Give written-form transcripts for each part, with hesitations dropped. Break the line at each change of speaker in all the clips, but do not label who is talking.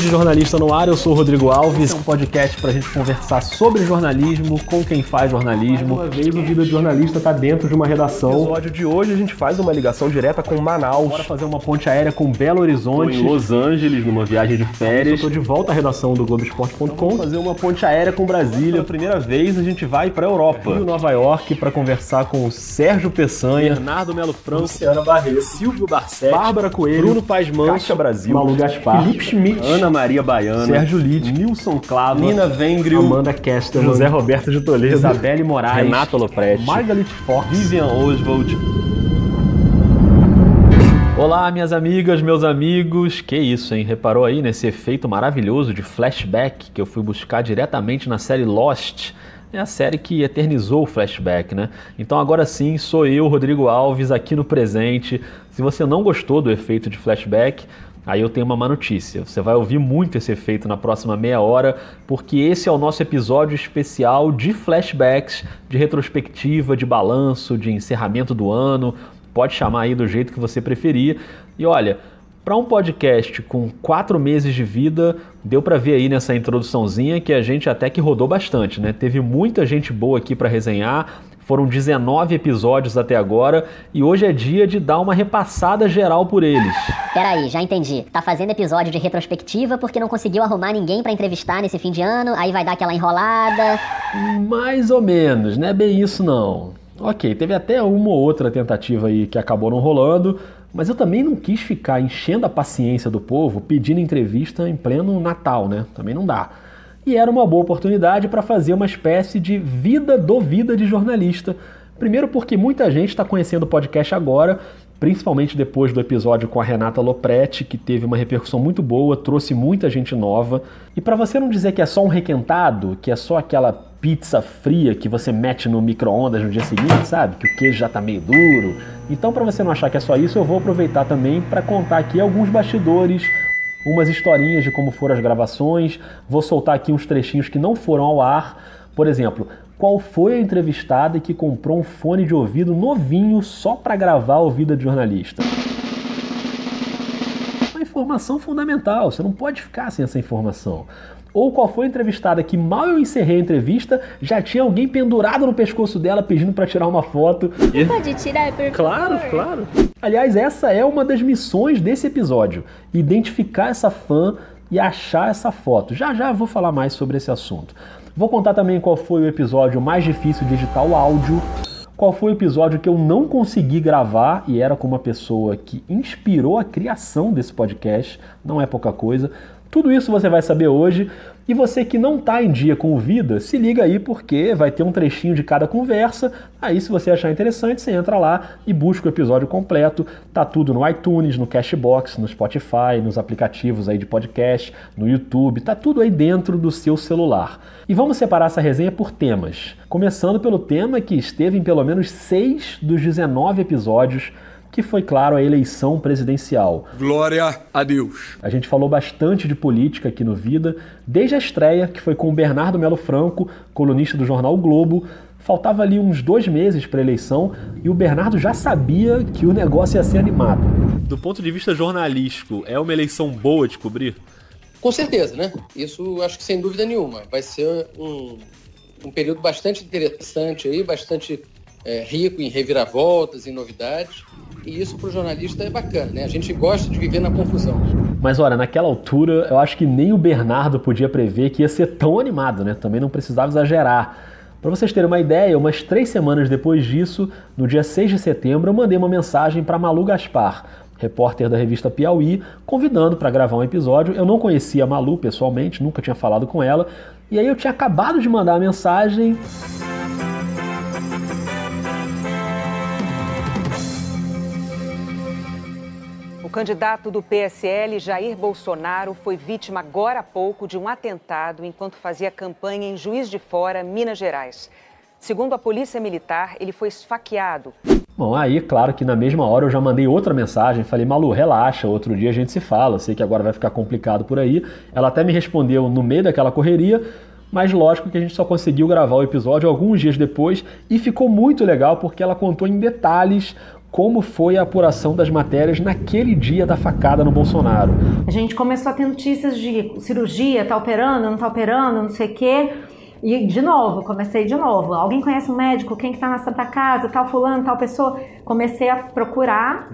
de Jornalista no ar, eu sou o Rodrigo Alves. Esse é um podcast pra gente conversar sobre jornalismo, com quem faz jornalismo.
Mais uma vez, o Vida de Jornalista tá dentro de uma redação.
No episódio de hoje, a gente faz uma ligação direta com Manaus.
Bora fazer uma ponte aérea com Belo Horizonte.
Tô em Los Angeles, numa viagem de férias.
Eu tô de volta à redação do Globoesporte.com.
Vamos fazer uma ponte aérea com Brasília.
Pela primeira vez, a gente vai pra Europa. Rio, Nova York, pra conversar com o Sérgio Peçanha,
Bernardo Melo Franco,
Luciana Barreto,
Silvio Barcetti,
Bárbara Coelho,
Bruno Paz Manso,
Kátia Brasil,
Malu Gaspar,
Felipe Schmidt,
Ana Maria Baiana,
Sérgio Litt,
Nilson Clava,
Nina Vengrio,
Amanda Kester,
José Roberto de Toledo,
Isabelle Moraes,
Renato Lopretti,
Margaret Fox,
Vivian Oswald.
Olá, minhas amigas, meus amigos. Que isso, hein? Reparou aí nesse efeito maravilhoso de flashback que eu fui buscar diretamente na série Lost? É a série que eternizou o flashback, né? Então agora sim, sou eu, Rodrigo Alves, aqui no presente. Se você não gostou do efeito de flashback, aí eu tenho uma má notícia. Você vai ouvir muito esse efeito na próxima meia hora, porque esse é o nosso episódio especial de flashbacks, de retrospectiva, de balanço, de encerramento do ano. Pode chamar aí do jeito que você preferir. E olha, para um podcast com 4 meses de vida, deu para ver aí nessa introduçãozinha que a gente até que rodou bastante, né? Teve muita gente boa aqui para resenhar, foram 19 episódios até agora e hoje é dia de dar uma repassada geral por eles.
Peraí, já entendi. Tá fazendo episódio de retrospectiva porque não conseguiu arrumar ninguém pra entrevistar nesse fim de ano, aí vai dar aquela enrolada.
Mais ou menos, não é bem isso não. Ok, teve até uma ou outra tentativa aí que acabou não rolando, mas eu também não quis ficar enchendo a paciência do povo pedindo entrevista em pleno Natal, né? Também não dá. E era uma boa oportunidade para fazer uma espécie de vida de jornalista. Primeiro porque muita gente está conhecendo o podcast agora, principalmente depois do episódio com a Renata Lopretti, que teve uma repercussão muito boa, trouxe muita gente nova. E para você não dizer que é só um requentado, que é só aquela pizza fria que você mete no micro-ondas no dia seguinte, sabe? Que o queijo já tá meio duro. Então, para você não achar que é só isso, eu vou aproveitar também para contar aqui alguns bastidores, umas historinhas de como foram as gravações, vou soltar aqui uns trechinhos que não foram ao ar. Por exemplo, qual foi a entrevistada que comprou um fone de ouvido novinho só para gravar o Vida de Jornalista? Uma informação fundamental, você não pode ficar sem essa informação. Ou qual foi a entrevistada que mal eu encerrei a entrevista, já tinha alguém pendurado no pescoço dela pedindo para tirar uma foto.
Você pode tirar, por favor?
Claro. Aliás, essa é uma das missões desse episódio, identificar essa fã e achar essa foto. Já vou falar mais sobre esse assunto. Vou contar também qual foi o episódio mais difícil de editar o áudio, qual foi o episódio que eu não consegui gravar e era com uma pessoa que inspirou a criação desse podcast, não é pouca coisa. Tudo isso você vai saber hoje. E você que não está em dia com o Vida, se liga aí porque vai ter um trechinho de cada conversa. Aí se você achar interessante, você entra lá e busca o episódio completo. Tá tudo no iTunes, no Cashbox, no Spotify, nos aplicativos aí de podcast, no YouTube. Tá tudo aí dentro do seu celular. E vamos separar essa resenha por temas. Começando pelo tema que esteve em pelo menos 6 dos 19 episódios, que foi, claro, a eleição presidencial.
Glória a Deus!
A gente falou bastante de política aqui no Vida, desde a estreia, que foi com o Bernardo Melo Franco, colunista do jornal O Globo. Faltava ali uns 2 meses para a eleição e o Bernardo já sabia que o negócio ia ser animado.
Do ponto de vista jornalístico, é uma eleição boa de cobrir?
Com certeza, né? Isso acho que sem dúvida nenhuma. Vai ser um período bastante interessante aí, bastante rico em reviravoltas, em novidades. E isso para o jornalista é bacana, né? A gente gosta de viver na confusão.
Mas olha, naquela altura, eu acho que nem o Bernardo podia prever que ia ser tão animado, né? Também não precisava exagerar. Para vocês terem uma ideia, umas 3 semanas depois disso, no dia 6 de setembro, eu mandei uma mensagem para Malu Gaspar, repórter da revista Piauí, convidando para gravar um episódio. Eu não conhecia a Malu pessoalmente, nunca tinha falado com ela. E aí eu tinha acabado de mandar a mensagem.
O candidato do PSL, Jair Bolsonaro, foi vítima agora há pouco de um atentado enquanto fazia campanha em Juiz de Fora, Minas Gerais. Segundo a Polícia Militar, ele foi esfaqueado.
Bom, aí, claro que na mesma hora eu já mandei outra mensagem, falei, Malu, relaxa, outro dia a gente se fala, sei que agora vai ficar complicado por aí. Ela até me respondeu no meio daquela correria, mas lógico que a gente só conseguiu gravar o episódio alguns dias depois e ficou muito legal porque ela contou em detalhes como foi a apuração das matérias naquele dia da facada no Bolsonaro.
A gente começou a ter notícias de cirurgia, tá operando, não tá operando, não sei o quê. E comecei de novo. Alguém conhece um médico? Quem que tá na Santa Casa? Tal fulano, tal pessoa? Comecei a procurar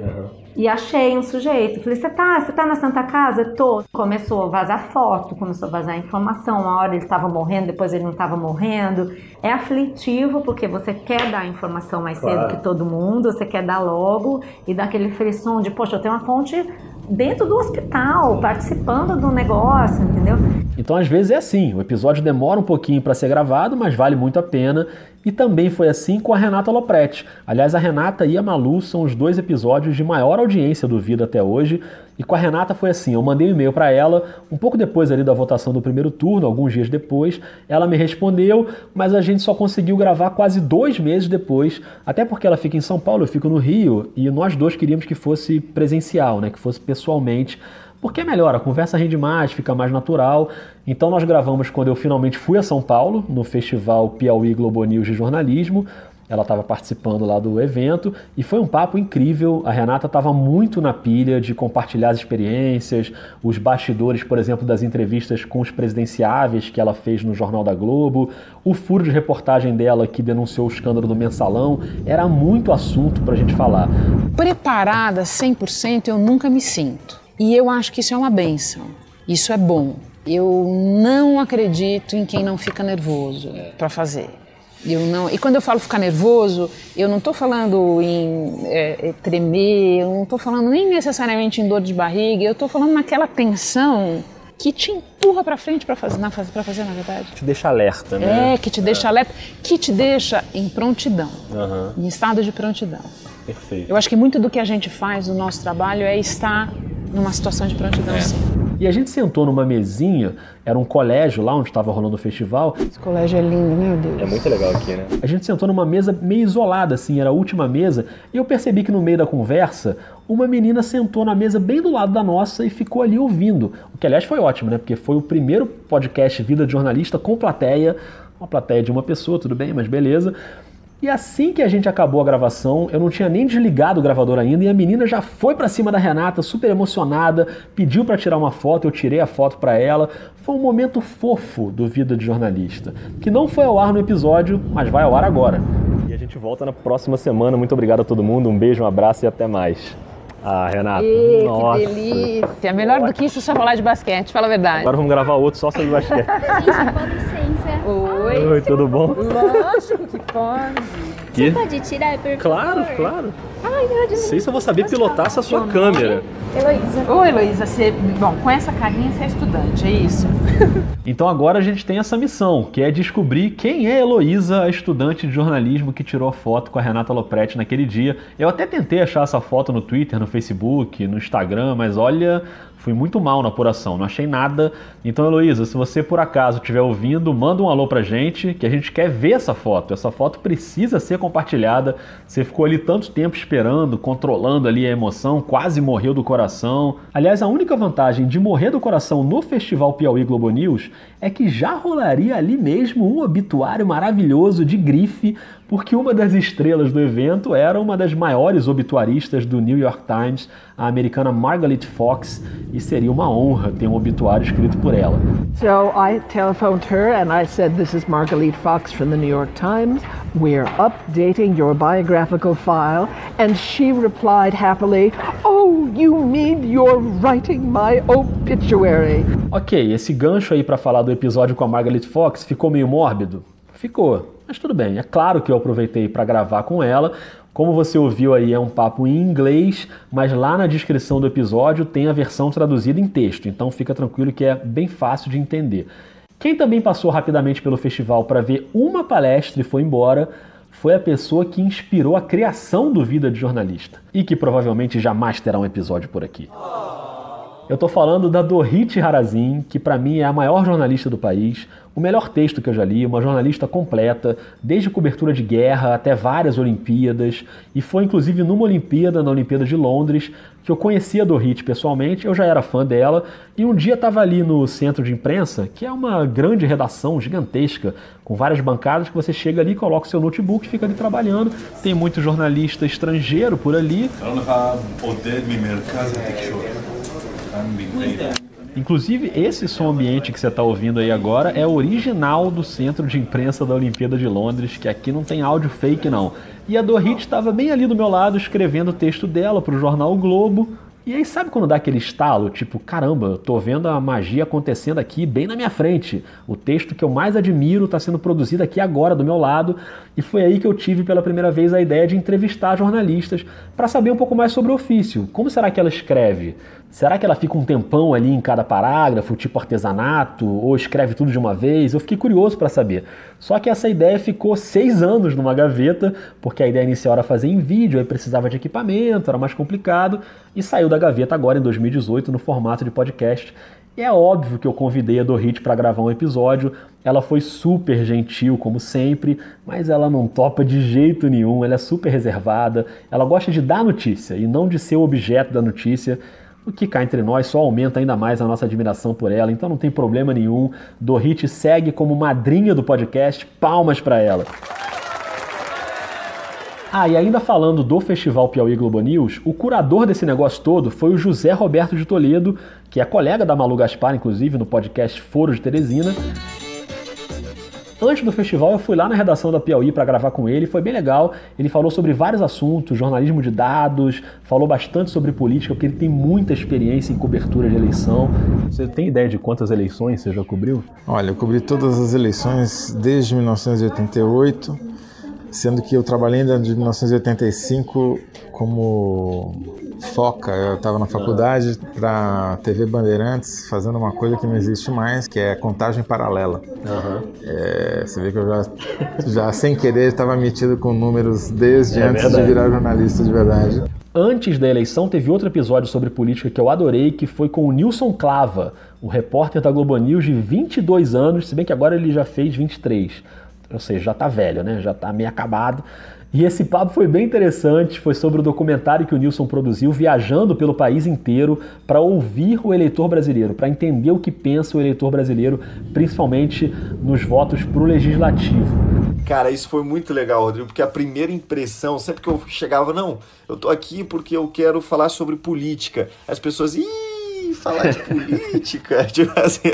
e achei um sujeito. Falei, você tá na Santa Casa? Tô. Começou a vazar foto, começou a vazar informação. Uma hora ele estava morrendo, depois ele não estava morrendo. É aflitivo porque você quer dar a informação mais cedo que todo mundo, você quer dar logo e dá aquele frisson de, poxa, eu tenho uma fonte dentro do hospital, participando do negócio, entendeu?
Então, às vezes é assim, o episódio demora um pouquinho para ser gravado, mas vale muito a pena. E também foi assim com a Renata Lopretti. Aliás, a Renata e a Malu são os 2 episódios de maior audiência do Vida até hoje. E com a Renata foi assim, eu mandei um e-mail para ela, um pouco depois ali da votação do primeiro turno, alguns dias depois. Ela me respondeu, mas a gente só conseguiu gravar quase 2 meses depois, até porque ela fica em São Paulo, eu fico no Rio, e nós 2 queríamos que fosse presencial, né, que fosse pessoalmente, porque é melhor, a conversa rende mais, fica mais natural. Então nós gravamos quando eu finalmente fui a São Paulo, no Festival Piauí Globo News de Jornalismo. Ela estava participando lá do evento e foi um papo incrível. A Renata estava muito na pilha de compartilhar as experiências, os bastidores, por exemplo, das entrevistas com os presidenciáveis que ela fez no Jornal da Globo, o furo de reportagem dela que denunciou o escândalo do Mensalão. Era muito assunto para a gente falar.
Preparada 100% eu nunca me sinto. E eu acho que isso é uma bênção, isso é bom. Eu não acredito em quem não fica nervoso para fazer. E quando eu falo ficar nervoso, eu não estou falando em tremer, eu não estou falando nem necessariamente em dor de barriga, eu estou falando naquela tensão que te empurra para frente para fazer, na verdade.
Te deixa alerta, né?
Que te deixa alerta, que te deixa em prontidão, em estado de prontidão.
Perfeito.
Eu acho que muito do que a gente faz no nosso trabalho é estar numa situação de prontidão, sim.
E a gente sentou numa mesinha, era um colégio lá onde estava rolando o festival.
Esse colégio é lindo, meu Deus.
É muito legal aqui, né?
A gente sentou numa mesa meio isolada, assim, era a última mesa, e eu percebi que no meio da conversa, uma menina sentou na mesa bem do lado da nossa e ficou ali ouvindo. O que, aliás, foi ótimo, né? Porque foi o primeiro podcast Vida de Jornalista com plateia, uma plateia de uma pessoa, tudo bem, mas beleza. E assim que a gente acabou a gravação, eu não tinha nem desligado o gravador ainda, e a menina já foi pra cima da Renata, super emocionada, pediu pra tirar uma foto, eu tirei a foto pra ela. Foi um momento fofo do Vida de Jornalista, que não foi ao ar no episódio, mas vai ao ar agora.
E a gente volta na próxima semana. Muito obrigado a todo mundo, um beijo, um abraço e até mais. Ah, Renata, nossa.
Que delícia. Melhor do que isso só falar de basquete, fala a verdade.
Agora vamos gravar outro só sobre basquete.
Gente, com licença.
Oi, tudo bom?
Lógico que pode.
Você pode tirar, por
Claro,
favor?
claro.
Ai, meu Deus.
Não sei se eu vou saber pilotar essa sua câmera.
Heloísa.
Ô, Heloísa, bom, com essa carinha você é estudante, é isso?
Então agora a gente tem essa missão, que é descobrir quem é Heloísa, a estudante de jornalismo que tirou a foto com a Renata Lopretti naquele dia. Eu até tentei achar essa foto no Twitter, no Facebook, no Instagram, mas olha, fui muito mal na apuração, não achei nada. Então, Heloísa, se você por acaso estiver ouvindo, manda um alô pra gente, que a gente quer ver essa foto. Essa foto precisa ser compartilhada. Você ficou ali tanto tempo esperando, controlando ali a emoção, quase morreu do coração. Aliás, a única vantagem de morrer do coração no Festival Piauí Globo News é que já rolaria ali mesmo um obituário maravilhoso de grife, porque uma das estrelas do evento era uma das maiores obituaristas do New York Times, a americana Margaret Fox, e seria uma honra ter um obituário escrito por ela.
So I telephoned her and I said, "This is Margaret Fox from the New York Times. We're updating your biographical file." And she replied happily, "Oh, you mean you're writing my obituary?"
Ok, esse gancho aí para falar do episódio com a Margaret Fox ficou meio mórbido? Ficou, mas tudo bem. É claro que eu aproveitei para gravar com ela. Como você ouviu aí, é um papo em inglês, mas lá na descrição do episódio tem a versão traduzida em texto, então fica tranquilo que é bem fácil de entender. Quem também passou rapidamente pelo festival para ver uma palestra e foi embora foi a pessoa que inspirou a criação do Vida de Jornalista e que provavelmente jamais terá um episódio por aqui. Eu tô falando da Dorit Harazin, que para mim é a maior jornalista do país, o melhor texto que eu já li, uma jornalista completa, desde cobertura de guerra até várias Olimpíadas, e foi inclusive numa Olimpíada, na Olimpíada de Londres, que eu conhecia a Dorit pessoalmente, eu já era fã dela, e um dia estava ali no centro de imprensa, que é uma grande redação gigantesca, com várias bancadas, que você chega ali, coloca o seu notebook e fica ali trabalhando. Tem muito jornalista estrangeiro por ali. Inclusive, esse som ambiente que você está ouvindo aí agora é original do centro de imprensa da Olimpíada de Londres, que aqui não tem áudio fake não. E a Dorit estava bem ali do meu lado escrevendo o texto dela para o jornal O Globo. E aí sabe quando dá aquele estalo, tipo, caramba, eu tô vendo a magia acontecendo aqui bem na minha frente. O texto que eu mais admiro está sendo produzido aqui agora, do meu lado. E foi aí que eu tive pela primeira vez a ideia de entrevistar jornalistas para saber um pouco mais sobre o ofício. Como será que ela escreve? Será que ela fica um tempão ali em cada parágrafo, tipo artesanato, ou escreve tudo de uma vez? Eu fiquei curioso para saber. Só que essa ideia ficou 6 anos numa gaveta, porque a ideia inicial era fazer em vídeo, aí precisava de equipamento, era mais complicado, e saiu da gaveta agora em 2018 no formato de podcast. E é óbvio que eu convidei a Dorit para gravar um episódio. Ela foi super gentil, como sempre, mas ela não topa de jeito nenhum, ela é super reservada, ela gosta de dar notícia e não de ser o objeto da notícia. O que cá entre nós só aumenta ainda mais a nossa admiração por ela, então não tem problema nenhum. Dorit segue como madrinha do podcast, palmas para ela. Ah, e ainda falando do Festival Piauí Globo News, o curador desse negócio todo foi o José Roberto de Toledo, que é colega da Malu Gaspar, inclusive, no podcast Foro de Teresina. Antes do festival eu fui lá na redação da Piauí para gravar com ele, foi bem legal. Ele falou sobre vários assuntos, jornalismo de dados, falou bastante sobre política, porque ele tem muita experiência em cobertura de eleição. Você tem ideia de quantas eleições você já cobriu?
Olha, eu cobri todas as eleições desde 1988, sendo que eu trabalhei desde 1985 como foca. Eu estava na faculdade para TV Bandeirantes fazendo uma coisa que não existe mais, que é contagem paralela. Você vê que eu já sem querer estava metido com números desde antes de virar jornalista de verdade.
Antes da eleição teve outro episódio sobre política que eu adorei, que foi com o Nilson Clava, o repórter da Globo News de 22 anos, se bem que agora ele já fez 23. Ou seja, já tá velho, né? Já tá meio acabado. E esse papo foi bem interessante, foi sobre o documentário que o Nilson produziu, viajando pelo país inteiro para ouvir o eleitor brasileiro, para entender o que pensa o eleitor brasileiro, principalmente nos votos pro legislativo.
Cara, isso foi muito legal, Rodrigo, porque a primeira impressão, sempre que eu chegava, não, eu tô aqui porque eu quero falar sobre política, as pessoas, falar de política, tipo assim,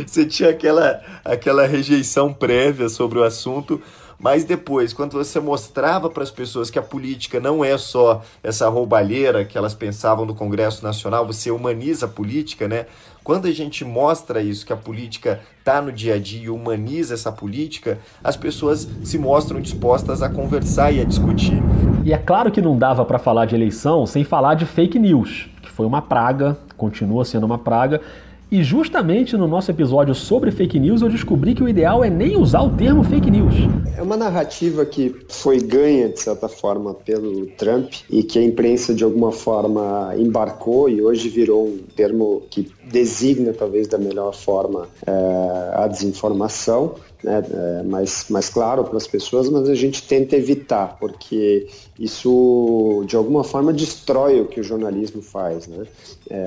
você tinha aquela rejeição prévia sobre o assunto, mas depois, quando você mostrava para as pessoas que a política não é só essa roubalheira que elas pensavam no Congresso Nacional, você humaniza a política, né? Quando a gente mostra isso, que a política está no dia a dia e humaniza essa política, as pessoas se mostram dispostas a conversar e a discutir.
E é claro que não dava para falar de eleição sem falar de fake news, que foi uma praga, continua sendo uma praga. E justamente no nosso episódio sobre fake news eu descobri que o ideal é nem usar o termo fake news.
É uma narrativa que foi ganha, de certa forma, pelo Trump e que a imprensa, de alguma forma, embarcou e hoje virou um termo que designa, talvez, da melhor forma a desinformação. Né, mais claro para as pessoas, mas a gente tenta evitar, porque isso de alguma forma destrói o que o jornalismo faz, né?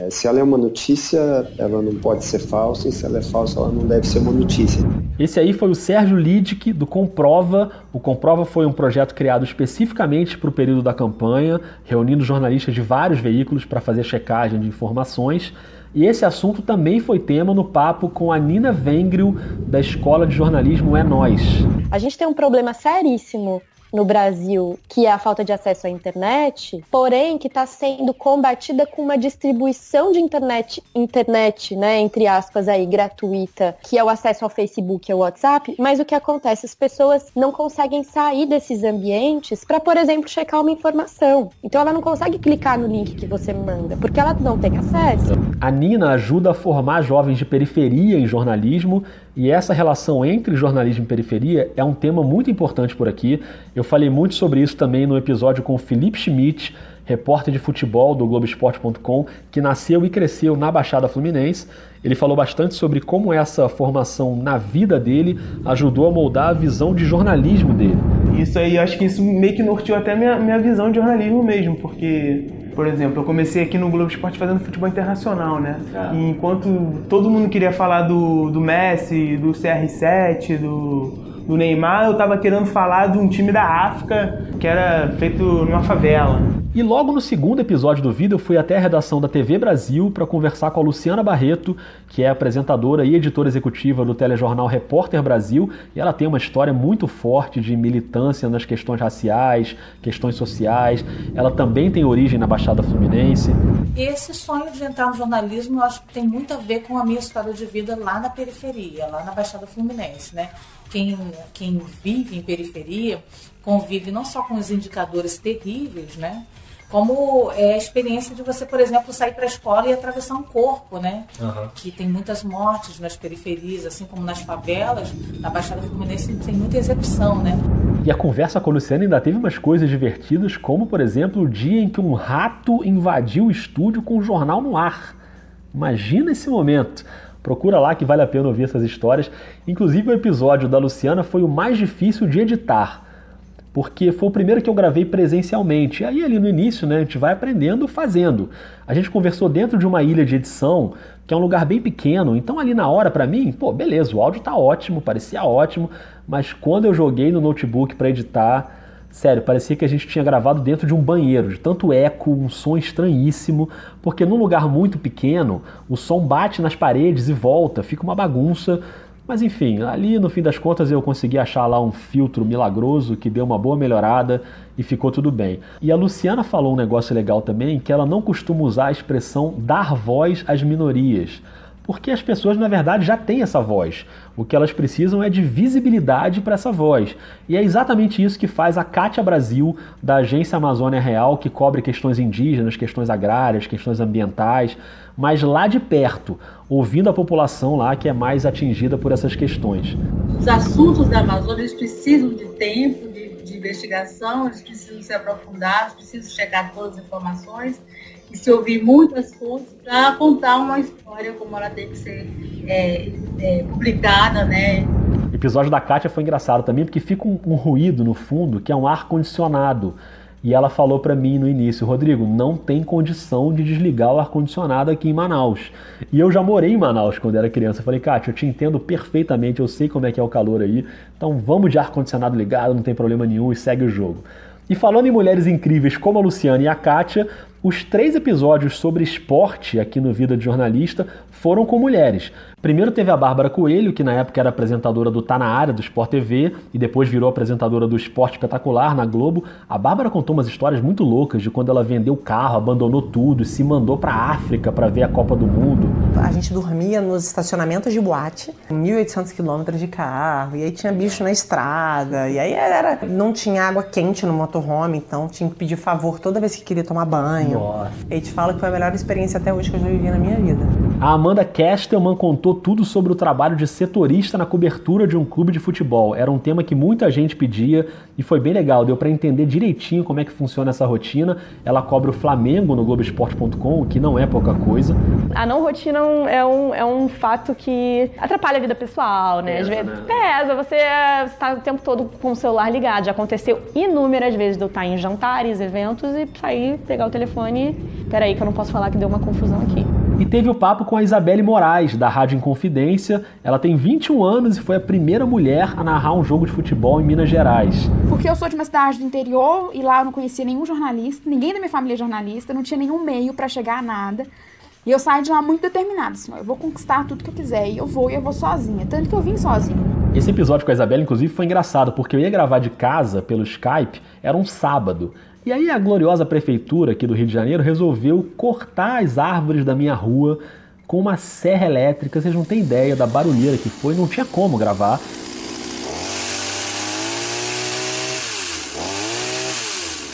Se ela é uma notícia, ela não pode ser falsa, e se ela é falsa, ela não deve ser uma notícia.
Esse aí foi o Sérgio Lidick, do Comprova. O Comprova foi um projeto criado especificamente para o período da campanha, reunindo jornalistas de vários veículos para fazer checagem de informações. E esse assunto também foi tema no papo com a Nina Wengril, da Escola de Jornalismo É Nós.
A gente tem um problema seríssimo no Brasil, que é a falta de acesso à internet, porém que está sendo combatida com uma distribuição de internet, né, entre aspas aí, gratuita, que é o acesso ao Facebook e ao WhatsApp, mas o que acontece? As pessoas não conseguem sair desses ambientes para, por exemplo, checar uma informação. Então ela não consegue clicar no link que você manda, porque ela não tem acesso.
A Nina ajuda a formar jovens de periferia em jornalismo, e essa relação entre jornalismo e periferia é um tema muito importante por aqui. Eu falei muito sobre isso também no episódio com o Felipe Schmidt, repórter de futebol do Globoesporte.com, que nasceu e cresceu na Baixada Fluminense. Ele falou bastante sobre como essa formação na vida dele ajudou a moldar a visão de jornalismo dele.
Isso aí, acho que isso meio que norteou até minha visão de jornalismo mesmo, porque Por exemplo, eu comecei aqui no Globo Esporte fazendo futebol internacional, né? E enquanto todo mundo queria falar do Messi, do CR7, do Neymar, eu tava querendo falar de um time da África que era feito numa favela.
E logo no segundo episódio do vídeo eu fui até a redação da TV Brasil para conversar com a Luciana Barreto, que é apresentadora e editora executiva do telejornal Repórter Brasil, e ela tem uma história muito forte de militância nas questões raciais, questões sociais. Ela também tem origem na Baixada Fluminense.
Esse sonho de entrar no jornalismo eu acho que tem muito a ver com a minha história de vida lá na periferia, lá na Baixada Fluminense, né? Quem vive em periferia convive não só com os indicadores terríveis, né? Como é a experiência de você, por exemplo, sair para a escola e atravessar um corpo, né? Que tem muitas mortes nas periferias, assim como nas favelas. Na Baixada Fluminense tem muita execução, né?
E a conversa com a Luciana ainda teve umas coisas divertidas, como, por exemplo, o dia em que um rato invadiu o estúdio com o jornal no ar. Imagina esse momento. Procura lá que vale a pena ouvir essas histórias. Inclusive o episódio da Luciana foi o mais difícil de editar, porque foi o primeiro que eu gravei presencialmente. E aí ali no início, né, a gente vai aprendendo fazendo. A gente conversou dentro de uma ilha de edição, que é um lugar bem pequeno, então ali na hora pra mim, beleza, o áudio tá ótimo, parecia ótimo, mas quando eu joguei no notebook pra editar, sério, parecia que a gente tinha gravado dentro de um banheiro, de tanto eco, um som estranhíssimo, porque num lugar muito pequeno, o som bate nas paredes e volta, fica uma bagunça. Mas enfim, ali no fim das contas eu consegui achar lá um filtro milagroso que deu uma boa melhorada e ficou tudo bem. E a Luciana falou um negócio legal também, que ela não costuma usar a expressão dar voz às minorias, porque as pessoas na verdade já têm essa voz. O que elas precisam é de visibilidade para essa voz. E é exatamente isso que faz a Kátia Brasil, da Agência Amazônia Real, que cobre questões indígenas, questões agrárias, questões ambientais, mas lá de perto, ouvindo a população lá que é mais atingida por essas questões.
Os assuntos da Amazônia eles precisam de tempo, de investigação, eles precisam ser aprofundados, precisam chegar todas as informações e se ouvir muitas fontes para contar uma história como ela tem que ser publicada, né?
O episódio da Kátia foi engraçado também, porque fica um ruído no fundo, que é um ar-condicionado. E ela falou para mim no início, Rodrigo, não tem condição de desligar o ar-condicionado aqui em Manaus. E eu já morei em Manaus quando era criança. Eu falei, Kátia, eu te entendo perfeitamente, eu sei como é que é o calor aí, então vamos de ar-condicionado ligado, não tem problema nenhum e segue o jogo. E falando em mulheres incríveis como a Luciana e a Kátia, os 3 episódios sobre esporte aqui no Vida de Jornalista foram com mulheres. Primeiro teve a Bárbara Coelho, que na época era apresentadora do Tá Na Área, do Sport TV, e depois virou apresentadora do Esporte Espetacular na Globo. A Bárbara contou umas histórias muito loucas de quando ela vendeu o carro, abandonou tudo e se mandou pra África para ver a Copa do Mundo.
A gente dormia nos estacionamentos de boate, 1.800 quilômetros de carro, e aí tinha bicho na estrada, e aí não tinha água quente no motorhome, então tinha que pedir favor toda vez que queria tomar banho.
Nossa.
E te falo que foi a melhor experiência até hoje que eu já vivi na minha vida.
A Amanda Kestelman contou tudo sobre o trabalho de setorista na cobertura de um clube de futebol. Era um tema que muita gente pedia e foi bem legal, deu para entender direitinho como é que funciona essa rotina. Ela cobre o Flamengo no Globoesporte.com, o que não é pouca coisa.
A não rotina é um fato que atrapalha a vida pessoal, né? Às vezes pesa, você está o tempo todo com o celular ligado. Já aconteceu inúmeras vezes de eu estar em jantares, eventos e sair, pegar o telefone e... Peraí que eu não posso falar que deu uma confusão aqui.
E teve o papo com a Isabelle Moraes, da Rádio Inconfidência. Ela tem 21 anos e foi a primeira mulher a narrar um jogo de futebol em Minas Gerais.
Porque eu sou de uma cidade do interior e lá eu não conhecia nenhum jornalista, ninguém da minha família é jornalista, não tinha nenhum meio para chegar a nada. E eu saí de lá muito determinada, assim, eu vou conquistar tudo que eu quiser e eu vou sozinha, tanto que eu vim sozinha.
Esse episódio com a Isabelle, inclusive, foi engraçado, porque eu ia gravar de casa pelo Skype, era um sábado. E aí a gloriosa prefeitura aqui do Rio de Janeiro resolveu cortar as árvores da minha rua com uma serra elétrica. Vocês não têm ideia da barulheira que foi, não tinha como gravar.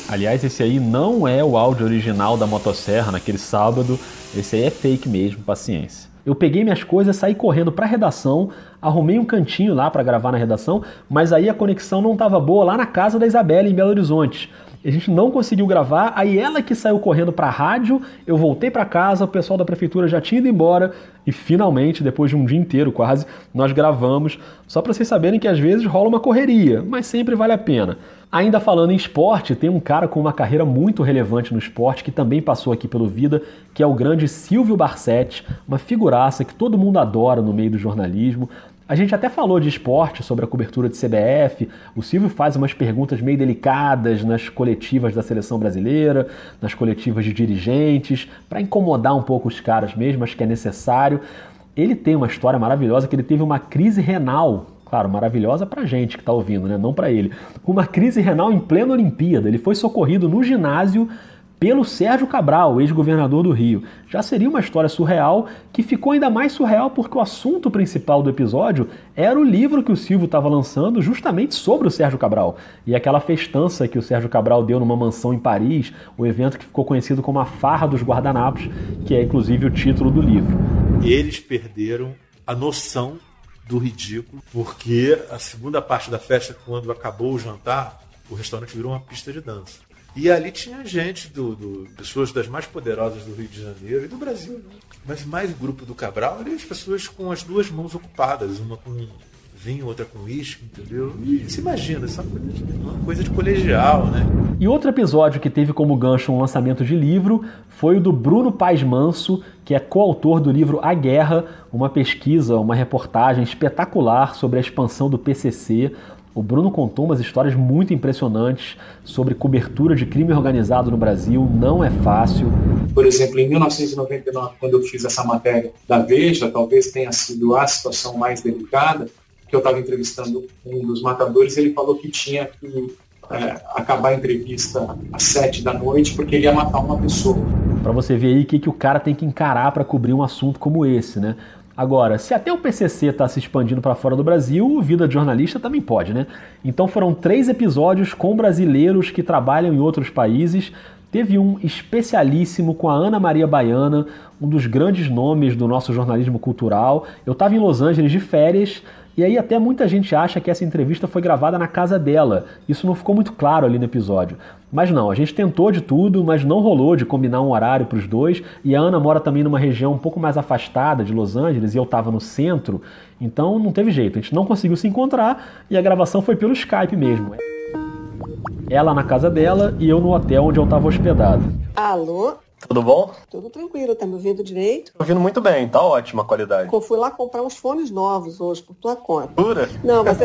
Aliás, esse aí não é o áudio original da motosserra naquele sábado, esse aí é fake mesmo, paciência. Eu peguei minhas coisas, saí correndo para a redação, arrumei um cantinho lá para gravar na redação, mas aí a conexão não estava boa lá na casa da Isabelle, em Belo Horizonte. a gente não conseguiu gravar, aí ela que saiu correndo para a rádio, eu voltei para casa, o pessoal da prefeitura já tinha ido embora e finalmente, depois de um dia inteiro quase, nós gravamos, só para vocês saberem que às vezes rola uma correria, mas sempre vale a pena. Ainda falando em esporte, tem um cara com uma carreira muito relevante no esporte que também passou aqui pelo Vida, que é o grande Silvio Barsetti, uma figuraça que todo mundo adora no meio do jornalismo. A gente até falou de esporte, sobre a cobertura de CBF, o Silvio faz umas perguntas meio delicadas nas coletivas da seleção brasileira, nas coletivas de dirigentes, para incomodar um pouco os caras mesmo, acho que é necessário. Ele tem uma história maravilhosa, que ele teve uma crise renal, claro, maravilhosa pra gente que tá ouvindo, né? Não pra ele. Uma crise renal em plena Olimpíada. Ele foi socorrido no ginásio pelo Sérgio Cabral, ex-governador do Rio. Já seria uma história surreal, que ficou ainda mais surreal porque o assunto principal do episódio era o livro que o Silvio estava lançando justamente sobre o Sérgio Cabral. E aquela festança que o Sérgio Cabral deu numa mansão em Paris, o evento que ficou conhecido como a Farra dos Guardanapos, que é inclusive o título do livro.
Eles perderam a noção do ridículo, porque a segunda parte da festa, quando acabou o jantar, o restaurante virou uma pista de dança. E ali tinha gente, pessoas das mais poderosas do Rio de Janeiro e do Brasil, né? Mas mais o grupo do Cabral, ali as pessoas com as duas mãos ocupadas, uma com vinho, outra com uísque, entendeu? E se imagina, isso é uma coisa de colegial, né?
E outro episódio que teve como gancho um lançamento de livro foi o do Bruno Paes Manso, que é coautor do livro A Guerra, uma pesquisa, uma reportagem espetacular sobre a expansão do PCC. O Bruno contou umas histórias muito impressionantes sobre cobertura de crime organizado no Brasil, não é fácil.
Por exemplo, em 1999, quando eu fiz essa matéria da Veja, talvez tenha sido a situação mais delicada, que eu estava entrevistando um dos matadores, ele falou que tinha que acabar a entrevista às 7 da noite, porque ele ia matar uma pessoa.
Para você ver aí o que o cara tem que encarar para cobrir um assunto como esse, né? Agora, se até o PCC está se expandindo para fora do Brasil, o Vida de Jornalista também pode, né? Então foram 3 episódios com brasileiros que trabalham em outros países. Teve um especialíssimo com a Ana Maria Baiana, um dos grandes nomes do nosso jornalismo cultural. Eu estava em Los Angeles de férias, e aí até muita gente acha que essa entrevista foi gravada na casa dela. Isso não ficou muito claro ali no episódio. Mas não, a gente tentou de tudo, mas não rolou de combinar um horário para os dois. E a Ana mora também numa região um pouco mais afastada de Los Angeles, e eu estava no centro, então não teve jeito. A gente não conseguiu se encontrar e a gravação foi pelo Skype mesmo. Ela na casa dela e eu no hotel onde eu estava hospedado.
Alô?
Tudo bom?
Tudo tranquilo, tá me ouvindo direito?
Tô ouvindo muito bem, tá ótima a qualidade.
Eu fui lá comprar uns fones novos hoje, por tua conta.
Jura?
Não, mas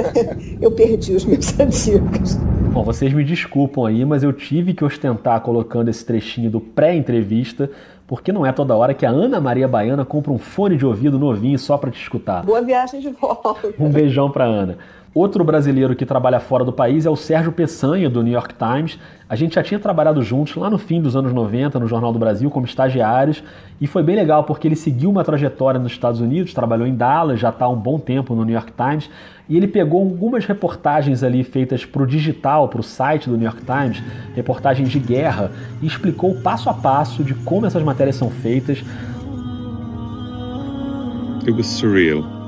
eu perdi os meus antigos.
Bom, vocês me desculpam aí, mas eu tive que ostentar colocando esse trechinho do pré-entrevista, porque não é toda hora que a Ana Maria Baiana compra um fone de ouvido novinho só pra te escutar.
Boa viagem de volta.
Um beijão pra Ana. Outro brasileiro que trabalha fora do país é o Sérgio Peçanha, do New York Times. A gente já tinha trabalhado juntos lá no fim dos anos 90, no Jornal do Brasil, como estagiários, e foi bem legal porque ele seguiu uma trajetória nos Estados Unidos, trabalhou em Dallas, já está há um bom tempo no New York Times, e ele pegou algumas reportagens ali feitas para o digital, para o site do New York Times, reportagens de guerra, e explicou passo a passo de como essas matérias são feitas.
It was surreal.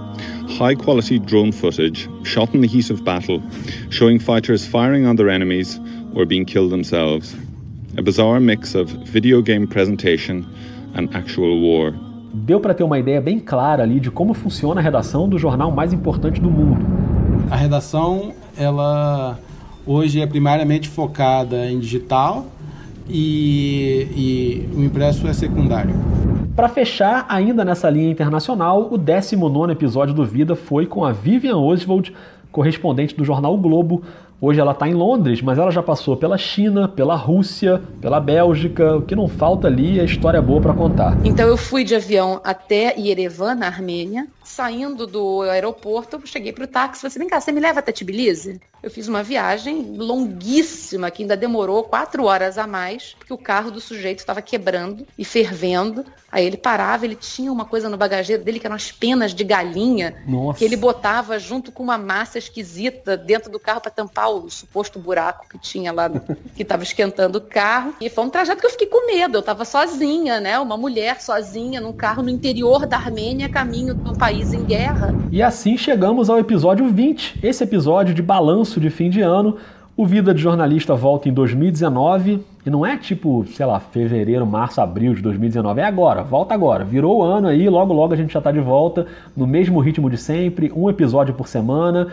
High-quality drone footage shot in the heat of battle, showing fighters firing on their enemies or being killed themselves. A bizarre mix of video game presentation and actual war.
Deu para ter uma ideia bem clara ali de como funciona a redação do jornal mais importante do mundo.
A redação, ela hoje é primariamente focada em digital e o impresso é secundário.
Para fechar, ainda nessa linha internacional, o 19º episódio do Vida foi com a Vivian Oswald, correspondente do jornal o Globo. Hoje ela está em Londres, mas ela já passou pela China, pela Rússia, pela Bélgica. O que não falta ali é história boa para contar.
Então eu fui de avião até Yerevan, na Armênia. Saindo do aeroporto, eu cheguei pro táxi e falei assim, vem cá, você me leva até Tbilisi? Eu fiz uma viagem longuíssima, que ainda demorou 4 horas a mais, porque o carro do sujeito estava quebrando e fervendo. Aí ele parava, ele tinha uma coisa no bagageiro dele, que eram as penas de galinha.
Nossa.
Que ele botava junto com uma massa esquisita dentro do carro para tampar o suposto buraco que tinha lá, que estava esquentando o carro. E foi um trajeto que eu fiquei com medo, eu estava sozinha, né? Uma mulher sozinha num carro no interior da Armênia, caminho de um país em guerra.
E assim chegamos ao episódio 20, esse episódio de balanço de fim de ano. O Vida de Jornalista volta em 2019 e não é tipo, sei lá, fevereiro, março, abril de 2019. É agora, volta agora. Virou o ano aí, logo logo a gente já está de volta, no mesmo ritmo de sempre, um episódio por semana.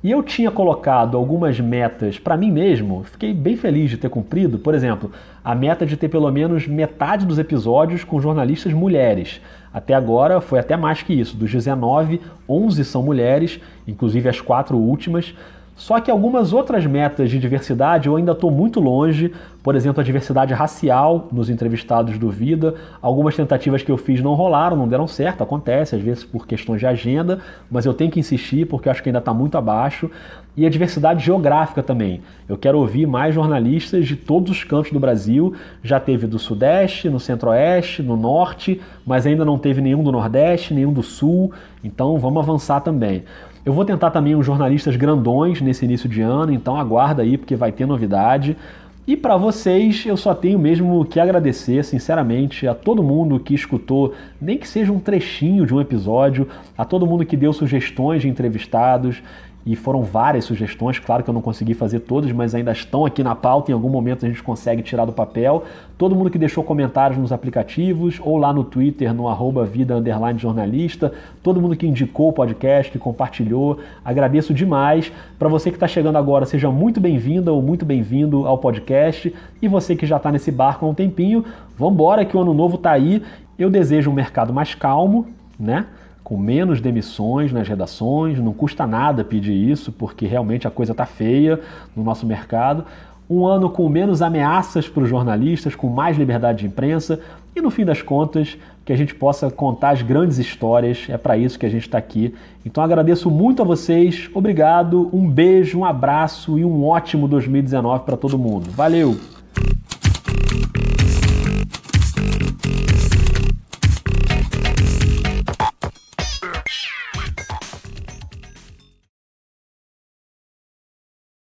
E eu tinha colocado algumas metas para mim mesmo, fiquei bem feliz de ter cumprido. Por exemplo, a meta de ter pelo menos metade dos episódios com jornalistas mulheres. Até agora foi até mais que isso. Dos 19, 11 são mulheres, inclusive as 4 últimas. Só que algumas outras metas de diversidade eu ainda estou muito longe, por exemplo, a diversidade racial nos entrevistados do Vida. Algumas tentativas que eu fiz não rolaram, não deram certo, acontece, às vezes por questões de agenda, mas eu tenho que insistir porque eu acho que ainda está muito abaixo. E a diversidade geográfica também. Eu quero ouvir mais jornalistas de todos os cantos do Brasil. Já teve do Sudeste, no Centro-Oeste, no Norte, mas ainda não teve nenhum do Nordeste, nenhum do Sul. Então vamos avançar também. Eu vou tentar também uns jornalistas grandões nesse início de ano, então aguarda aí porque vai ter novidade. E para vocês, eu só tenho mesmo que agradecer, sinceramente, a todo mundo que escutou, nem que seja um trechinho de um episódio, a todo mundo que deu sugestões de entrevistados, e foram várias sugestões, claro que eu não consegui fazer todas, mas ainda estão aqui na pauta, em algum momento a gente consegue tirar do papel. Todo mundo que deixou comentários nos aplicativos, ou lá no Twitter, no @vida_jornalista, todo mundo que indicou o podcast, que compartilhou, agradeço demais. Para você que está chegando agora, seja muito bem-vinda ou muito bem-vindo ao podcast, e você que já está nesse barco há um tempinho, vambora que o ano novo está aí. Eu desejo um mercado mais calmo, né? Com menos demissões nas redações, não custa nada pedir isso, porque realmente a coisa está feia no nosso mercado. Um ano com menos ameaças para os jornalistas, com mais liberdade de imprensa e, no fim das contas, que a gente possa contar as grandes histórias. É para isso que a gente está aqui. Então agradeço muito a vocês, obrigado, um beijo, um abraço e um ótimo 2019 para todo mundo. Valeu!